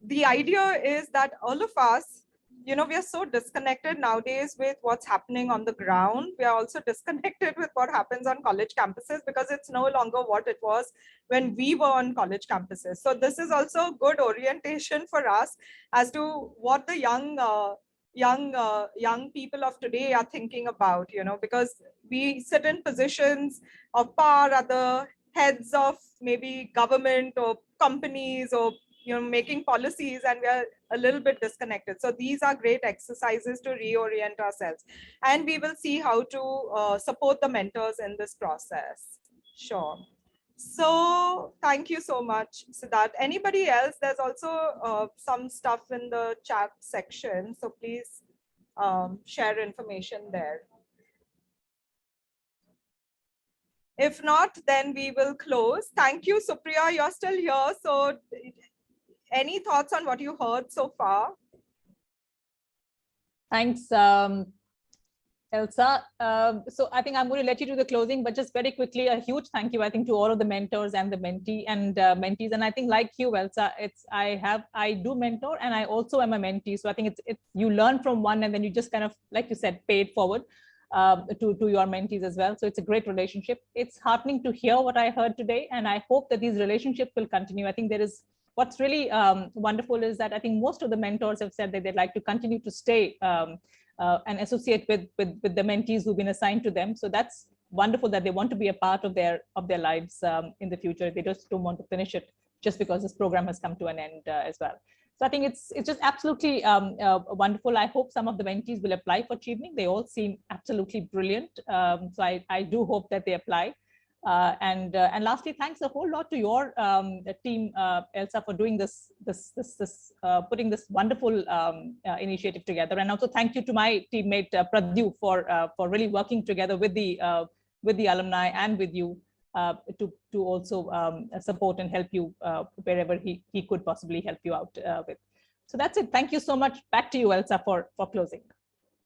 the idea is that all of us, we are so disconnected nowadays with what's happening on the ground. We are also disconnected with what happens on college campuses because it's no longer what it was when we were on college campuses. So this is also good orientation for us as to what the young people of today are thinking about, because we sit in positions of power at the heads of maybe government or companies or making policies, and we are a little bit disconnected. So these are great exercises to reorient ourselves, and we will see how to support the mentors in this process. Sure. So thank you so much, Siddharth. Anybody else? There's also some stuff in the chat section, so please share information there. If not, then we will close. Thank you, Supriya. You're still here. So any thoughts on what you heard so far? Thanks, Elsa. So I think I'm going to let you do the closing, but just very quickly, a huge thank you, I think, to all of the mentors and the mentees. And I think like you, Elsa, I do mentor and I also am a mentee. So I think it's you learn from one and then you just kind of, like you said, pay it forward to your mentees as well. So it's a great relationship. It's heartening to hear what I heard today, and I hope that these relationships will continue. I think what's really wonderful is that I think most of the mentors have said that they'd like to continue to stay and associate with the mentees who've been assigned to them. So that's wonderful that they want to be a part of their lives in the future. They just don't want to finish it just because this program has come to an end as well. So I think it's just absolutely wonderful. I hope some of the mentees will apply for Chevening. They all seem absolutely brilliant. So I do hope that they apply. And lastly, thanks a whole lot to your team, Elsa, for doing putting this wonderful initiative together. And also thank you to my teammate Pradyu for really working together with the alumni and with you to also support and help you wherever he could possibly help you out with. So that's it. Thank you so much. Back to you, Elsa, for closing.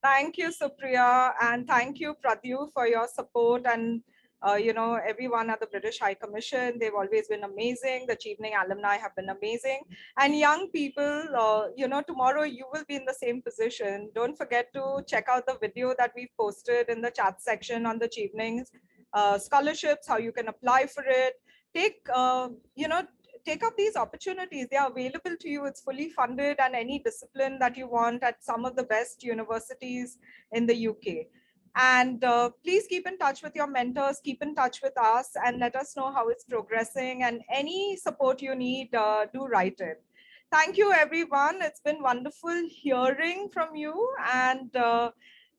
Thank you, Supriya, and thank you, Pradyu, for your support and everyone at the British High Commission. They've always been amazing. The Chevening alumni have been amazing. And young people, tomorrow you will be in the same position. Don't forget to check out the video that we've posted in the chat section on the Chevening's scholarships, how you can apply for it. Take up these opportunities. They are available to you. It's fully funded, and any discipline that you want at some of the best universities in the UK. And please keep in touch with your mentors, keep in touch with us, and let us know how it's progressing. And any support you need, do write in. Thank you, everyone. It's been wonderful hearing from you. And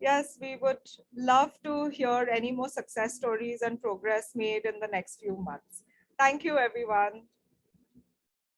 yes, we would love to hear any more success stories and progress made in the next few months. Thank you, everyone.